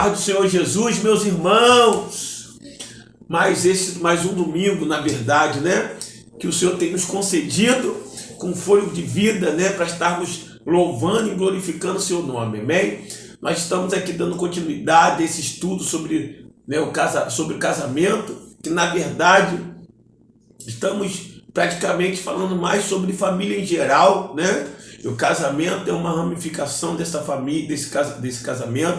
paz do Senhor Jesus, meus irmãos. Mais um domingo, na verdade, né? Que o Senhor tem nos concedido com fôlego de vida, né? Para estarmos louvando e glorificando o seu nome, amém? Nós estamos aqui dando continuidade a esse estudo sobre, né, sobre o casamento, que na verdade estamos praticamente falando mais sobre família em geral, né? E o casamento é uma ramificação dessa família, desse casamento,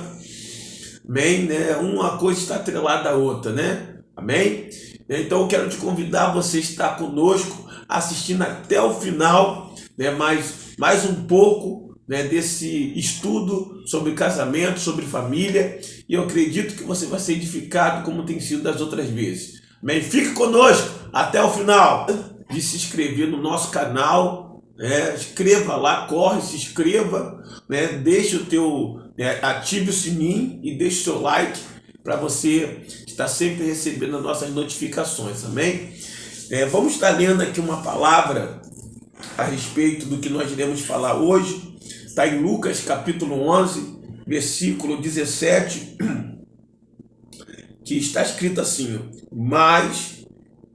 amém, né? Uma coisa está atrelada à outra, né? Amém? Então eu quero te convidar a você estar conosco, assistindo até o final, né? Mais um pouco, né, desse estudo sobre casamento, sobre família, e eu acredito que você vai ser edificado como tem sido das outras vezes. Amém? Fique conosco até o final. De se inscrever no nosso canal, né? Escreva lá, corre, se inscreva, né? Deixe o teu, né, ative o sininho e deixe o seu like para você estar sempre recebendo as nossas notificações, amém? Vamos estar lendo aqui uma palavra a respeito do que nós iremos falar hoje. Está em Lucas capítulo 11, versículo 17, que está escrito assim: mas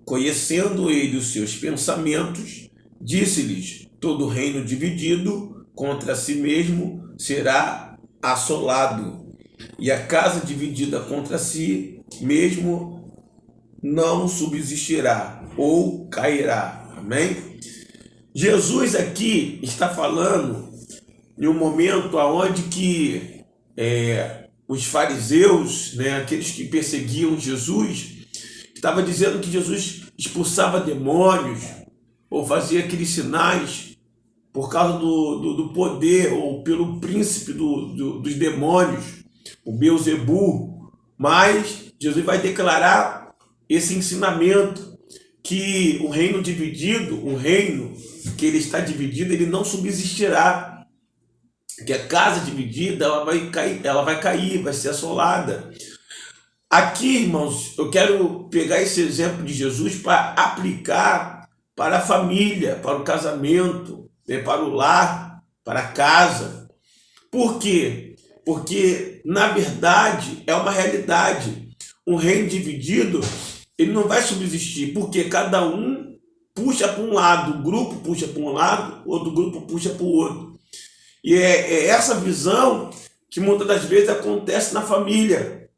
conhecendo ele os seus pensamentos, disse-lhes: todo reino dividido contra si mesmo será assolado, e a casa dividida contra si mesmo não subsistirá ou cairá. Amém? Jesus aqui está falando em um momento onde que os fariseus, né, aqueles que perseguiam Jesus, estava dizendo que Jesus expulsava demônios ou fazia aqueles sinais por causa do poder ou pelo príncipe dos demônios, o Beelzebu. Mas Jesus vai declarar esse ensinamento que o reino dividido, o reino que ele está dividido, ele não subsistirá. Que a casa dividida ela vai cair, vai ser assolada. Aqui, irmãos, eu quero pegar esse exemplo de Jesus para aplicar para a família, para o casamento, né, para o lar, para a casa. Por quê? Porque, na verdade, é uma realidade. Um reino dividido, ele não vai subsistir, porque cada um puxa para um lado, um grupo puxa para um lado, outro grupo puxa para o outro. E é essa visão que muitas das vezes acontece na família.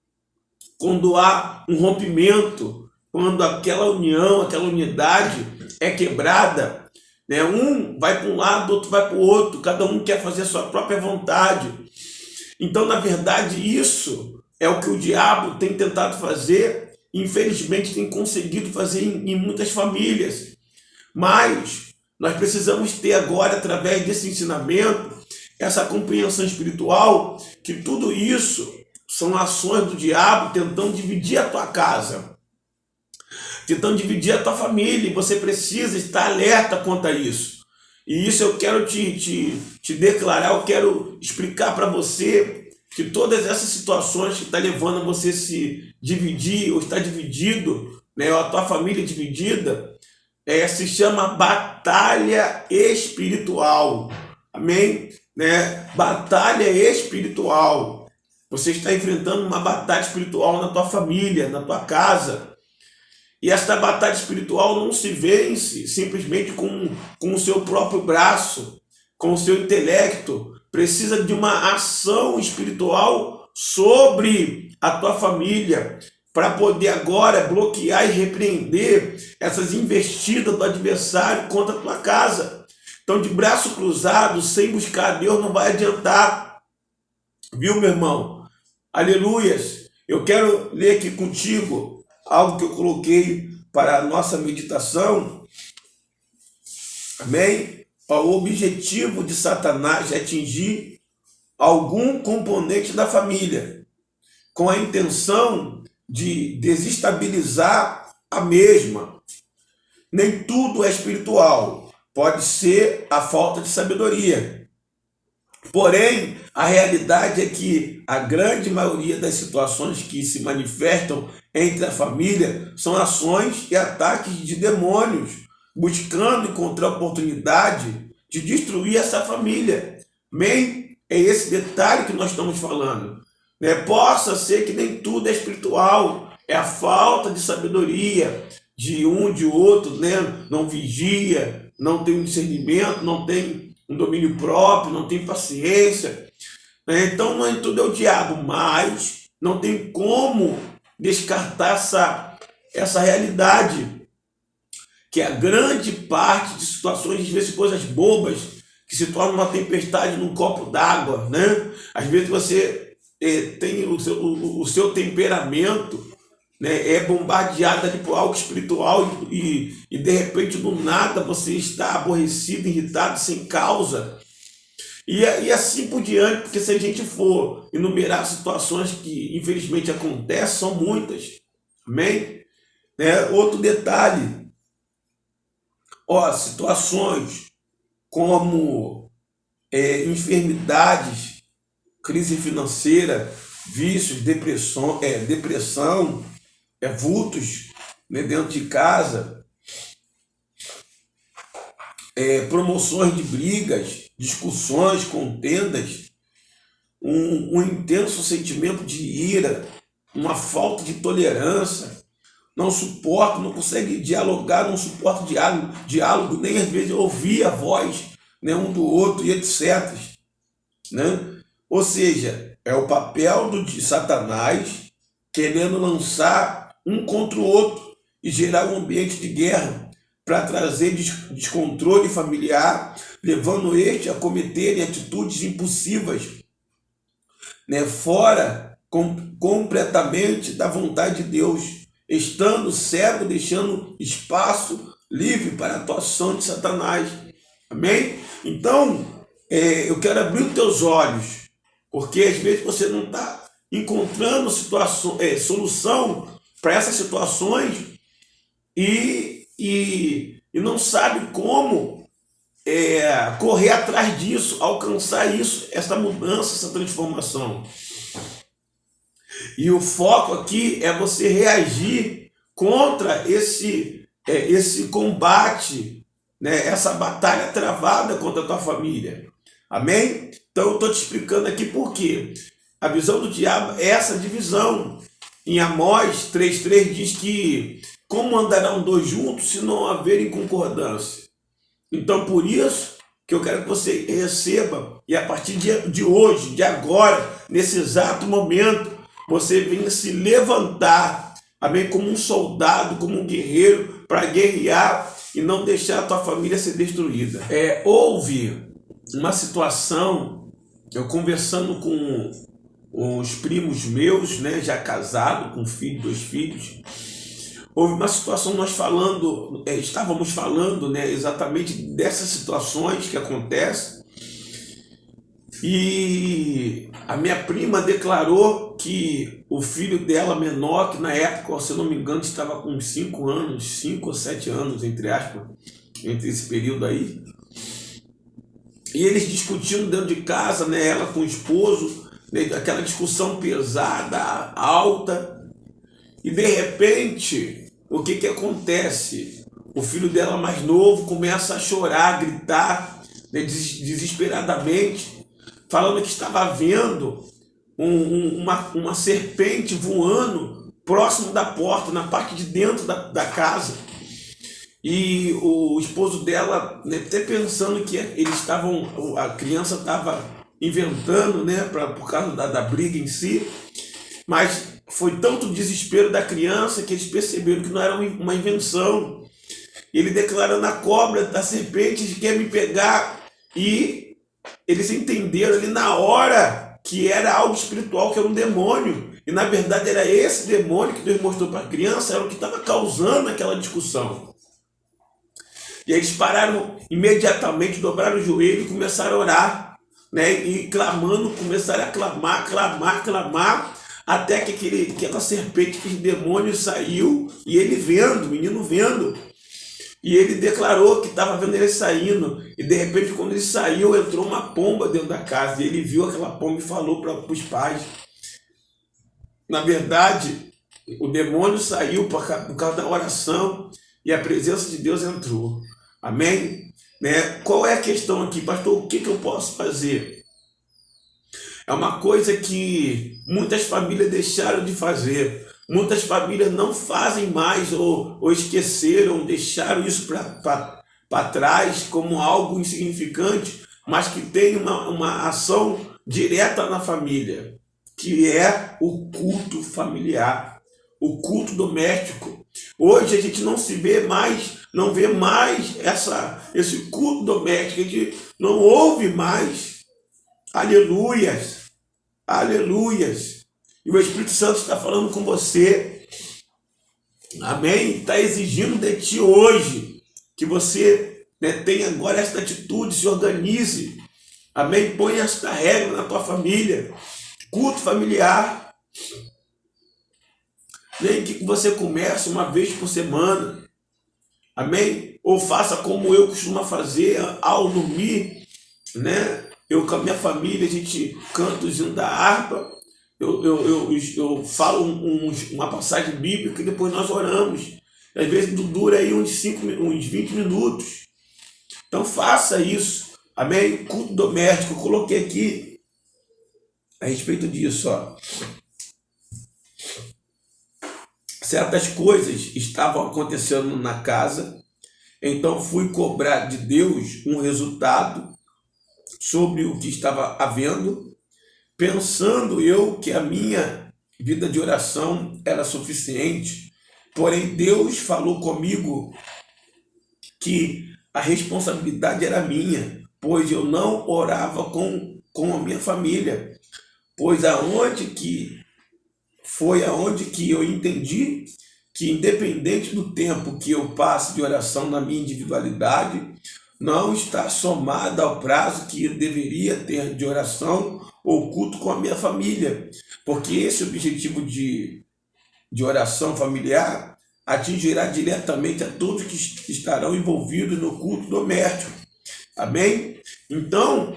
Quando há um rompimento, quando aquela união, aquela unidade é quebrada, né? Um vai para um lado, outro vai para o outro, cada um quer fazer a sua própria vontade. Então, na verdade, isso é o que o diabo tem tentado fazer, infelizmente tem conseguido fazer em muitas famílias. Mas nós precisamos ter agora, através desse ensinamento, essa compreensão espiritual, que tudo isso são ações do diabo tentando dividir a tua casa, tentando dividir a tua família, e você precisa estar alerta quanto a isso. E isso eu quero te declarar, eu quero explicar para você que todas essas situações que estão levando a você se dividir, ou está dividido, né, ou a tua família dividida, se chama batalha espiritual. Amém? Né? Batalha espiritual. Você está enfrentando uma batalha espiritual na tua família, na tua casa. E esta batalha espiritual não se vence simplesmente com o seu próprio braço, com o seu intelecto. Precisa de uma ação espiritual sobre a tua família, para poder agora bloquear e repreender essas investidas do adversário contra a tua casa. Então, de braço cruzado, sem buscar a Deus, não vai adiantar. Viu, meu irmão? Aleluias! Eu quero ler aqui contigo algo que eu coloquei para a nossa meditação. Amém? O objetivo de Satanás é atingir algum componente da família, com a intenção de desestabilizar a mesma. Nem tudo é espiritual, pode ser a falta de sabedoria. Porém, a realidade é que a grande maioria das situações que se manifestam entre a família são ações e ataques de demônios, buscando encontrar oportunidade de destruir essa família. Amém? É esse detalhe que nós estamos falando. né? Possa ser que nem tudo é espiritual, é a falta de sabedoria de um, de outro, né? Não vigia, não tem um discernimento, não tem um domínio próprio, não tem paciência, né? Então não é tudo é o diabo, mas não tem como descartar essa realidade, que a grande parte de situações, às vezes coisas bobas, que se tornam uma tempestade num copo d'água, né? Às vezes você tem o seu temperamento, né, é bombardeado ali por algo espiritual e de repente do nada você está aborrecido, irritado, sem causa. E assim por diante, porque se a gente for enumerar situações que infelizmente acontecem, são muitas. Amém? Outro detalhe, situações como enfermidades, crise financeira, vícios, depressão, vultos, né, dentro de casa, promoções de brigas, discussões, contendas, um intenso sentimento de ira, uma falta de tolerância, não suporta, não consegue dialogar, não suporta diálogo, nem às vezes ouvir a voz, né, um do outro e etc. Né? Ou seja, é o papel de Satanás querendo lançar um contra o outro e gerar um ambiente de guerra para trazer descontrole familiar, levando este a cometerem atitudes impulsivas, né, fora completamente da vontade de Deus, estando cego, deixando espaço livre para a atuação de Satanás. Amém? Então, eu quero abrir os teus olhos, porque às vezes você não está encontrando solução para essas situações e não sabe como correr atrás disso, alcançar isso, essa mudança, essa transformação. E o foco aqui é você reagir contra esse combate, né, essa batalha travada contra a tua família. Amém? Então eu estou te explicando aqui por quê. A visão do diabo é essa divisão. Em Amós 3,3 diz que como andarão dois juntos se não haverem concordância? Então por isso que eu quero que você receba, e a partir de hoje, de agora, nesse exato momento, você venha se levantar, amém, como um soldado, como um guerreiro, para guerrear e não deixar a tua família ser destruída. Houve uma situação, eu conversando com os primos meus, né, já casado, com filho, 2 filhos, houve uma situação, estávamos falando, né, exatamente dessas situações que acontecem, e a minha prima declarou que o filho dela menor, que na época, se eu não me engano, estava com 5 anos, 5 ou 7 anos, entre aspas, entre esse período aí, e eles discutindo dentro de casa, né, ela com o esposo, né, aquela discussão pesada, alta, e de repente, o que acontece? O filho dela mais novo começa a chorar, a gritar, né, desesperadamente, falando que estava vendo uma serpente voando próximo da porta, na parte de dentro da casa. E o esposo dela, né, até pensando que a criança estava inventando, né, por causa da briga em si, mas foi tanto o desespero da criança que eles perceberam que não era uma invenção. Ele declarando a cobra, da serpente, quer me pegar, e eles entenderam ali na hora que era algo espiritual, que era um demônio, e na verdade era esse demônio que Deus mostrou para a criança, era o que estava causando aquela discussão. E eles pararam imediatamente, dobraram o joelho e começaram a orar, né? E clamando, começaram a clamar, até que aquela serpente, aquele demônio saiu, e ele vendo, o menino vendo, e ele declarou que estava vendo ele saindo, e de repente quando ele saiu, entrou uma pomba dentro da casa, e ele viu aquela pomba e falou para os pais. Na verdade, o demônio saiu por causa da oração, e a presença de Deus entrou. Amém? Né? Qual é a questão aqui, pastor? O que eu posso fazer? É uma coisa que muitas famílias deixaram de fazer. Muitas famílias não fazem mais ou esqueceram, deixaram isso para trás como algo insignificante, mas que tem uma ação direta na família, que é o culto familiar, o culto doméstico. Hoje a gente não se vê mais, não vê mais esse culto doméstico, a gente não ouve mais. Aleluias, aleluias. E o Espírito Santo está falando com você, amém? Está exigindo de ti hoje que você, né, tenha agora esta atitude, se organize, amém? Põe esta regra na tua família, culto familiar, nem que você comece uma vez por semana, amém? Ou faça como eu costumo fazer ao dormir, né? Eu com a minha família, a gente canta os hinos da harpa, eu falo uma passagem bíblica e depois nós oramos. Às vezes dura aí uns 20 minutos. Então faça isso, amém? Culto doméstico, eu coloquei aqui a respeito disso, ó. Certas coisas estavam acontecendo na casa, então fui cobrar de Deus um resultado sobre o que estava havendo, pensando eu que a minha vida de oração era suficiente. Porém, Deus falou comigo que a responsabilidade era minha, pois eu não orava com a minha família. Pois aonde que eu entendi que, independente do tempo que eu passe de oração na minha individualidade, não está somada ao prazo que eu deveria ter de oração ou culto com a minha família, porque esse objetivo de oração familiar atingirá diretamente a todos que estarão envolvidos no culto doméstico, amém? Então,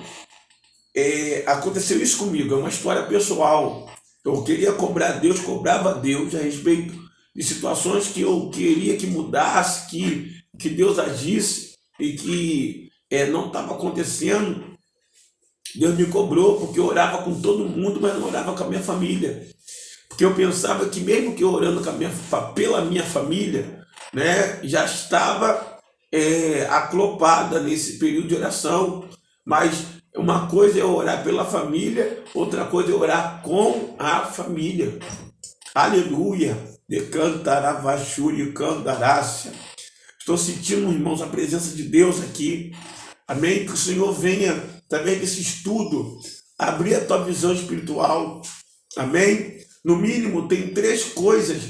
aconteceu isso comigo, é uma história pessoal. Eu queria cobrar Deus, cobrava Deus a respeito de situações que eu queria que mudasse, que Deus agisse, e que não estava acontecendo. Deus me cobrou porque eu orava com todo mundo, mas não orava com a minha família, porque eu pensava que mesmo que eu orando pela minha família, né, já estava aclopada nesse período de oração. Mas uma coisa é orar pela família, outra coisa é orar com a família. Aleluia. De cantaravachuri candarácia. Estou sentindo, irmãos, a presença de Deus aqui. Amém? Que o Senhor venha, através desse estudo, abrir a tua visão espiritual. Amém? No mínimo, tem 3 coisas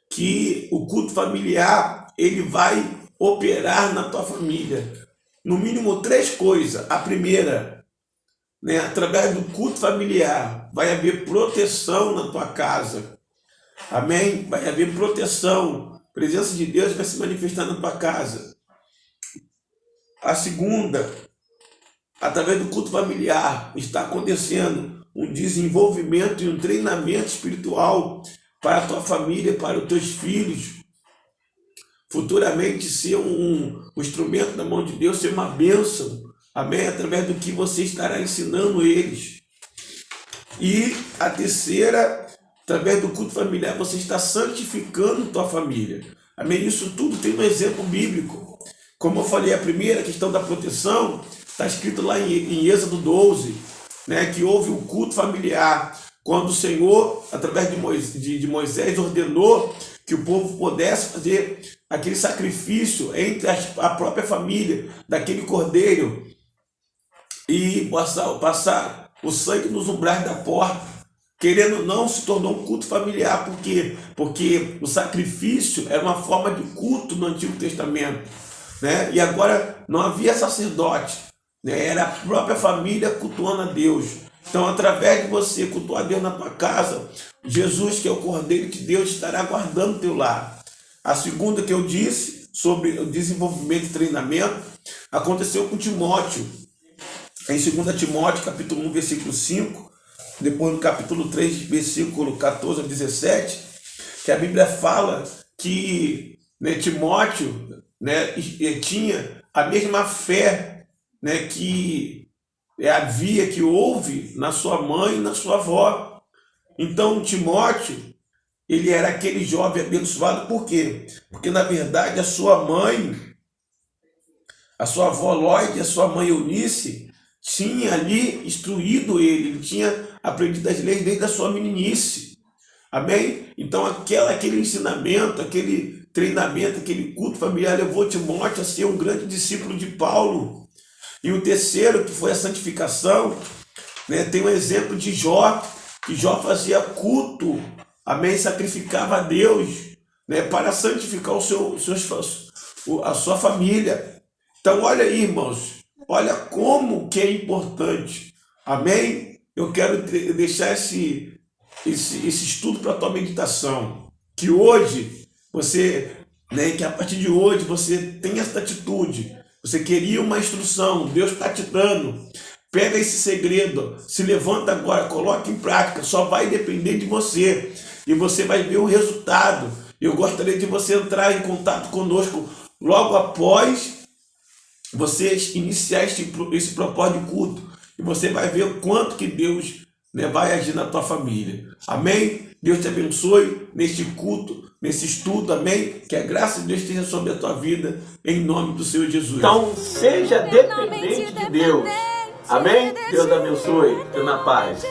que o culto familiar ele vai operar na tua família. No mínimo 3 coisas. A primeira, né, através do culto familiar, vai haver proteção na tua casa. Amém? Vai haver proteção. A presença de Deus vai se manifestar na tua casa. A segunda, através do culto familiar, está acontecendo um desenvolvimento e um treinamento espiritual para a tua família, para os teus filhos. Futuramente ser um instrumento da mão de Deus, ser uma bênção. Amém? Através do que você estará ensinando eles. E a terceira, através do culto familiar, você está santificando tua família. Amém? Isso tudo tem um exemplo bíblico. Como eu falei, a primeira questão da proteção, está escrito lá em Êxodo 12, né, que houve um culto familiar, quando o Senhor, através de Moisés, ordenou que o povo pudesse fazer aquele sacrifício entre a própria família, daquele cordeiro, e passar o sangue nos umbrais da porta. Querendo ou não, se tornou um culto familiar. Por quê? Porque o sacrifício era uma forma de culto no Antigo Testamento, né? E agora não havia sacerdote, né? Era a própria família cultuando a Deus. Então, através de você cultuar a Deus na tua casa, Jesus, que é o Cordeiro de Deus, estará guardando o teu lar. A segunda que eu disse sobre o desenvolvimento e treinamento aconteceu com Timóteo. Em 2 Timóteo, capítulo 1, versículo 5, depois no capítulo 3, versículo 14 a 17, que a Bíblia fala que, né, Timóteo, né, tinha a mesma fé, né, que é a via que houve na sua mãe e na sua avó. Então, Timóteo, ele era aquele jovem abençoado, por quê? Porque, na verdade, a sua mãe, a sua avó Lóide, a sua mãe Eunice, tinha ali instruído ele tinha aprendido as leis desde a sua meninice. Amém? Então, aquele ensinamento, aquele treinamento, aquele culto familiar levou Timóteo a ser um grande discípulo de Paulo. E o terceiro, que foi a santificação, né? Tem um exemplo de Jó, que Jó fazia culto, amém? Sacrificava a Deus, né? Para santificar a sua família. Então, olha aí, irmãos, olha como que é importante, amém? Eu quero deixar esse estudo para a tua meditação, que hoje você, né, que a partir de hoje você tem essa atitude, você queria uma instrução, Deus está te dando, pega esse segredo, se levanta agora, coloca em prática, só vai depender de você, e você vai ver o resultado. Eu gostaria de você entrar em contato conosco logo após você iniciar esse propósito de culto, e você vai ver o quanto que Deus, né, vai agir na tua família. Amém? Deus te abençoe neste culto, nesse estudo, amém? Que a graça de Deus esteja sobre a tua vida, em nome do Senhor Jesus. Então, seja dependente de Deus. Amém? Deus abençoe. Fique na paz.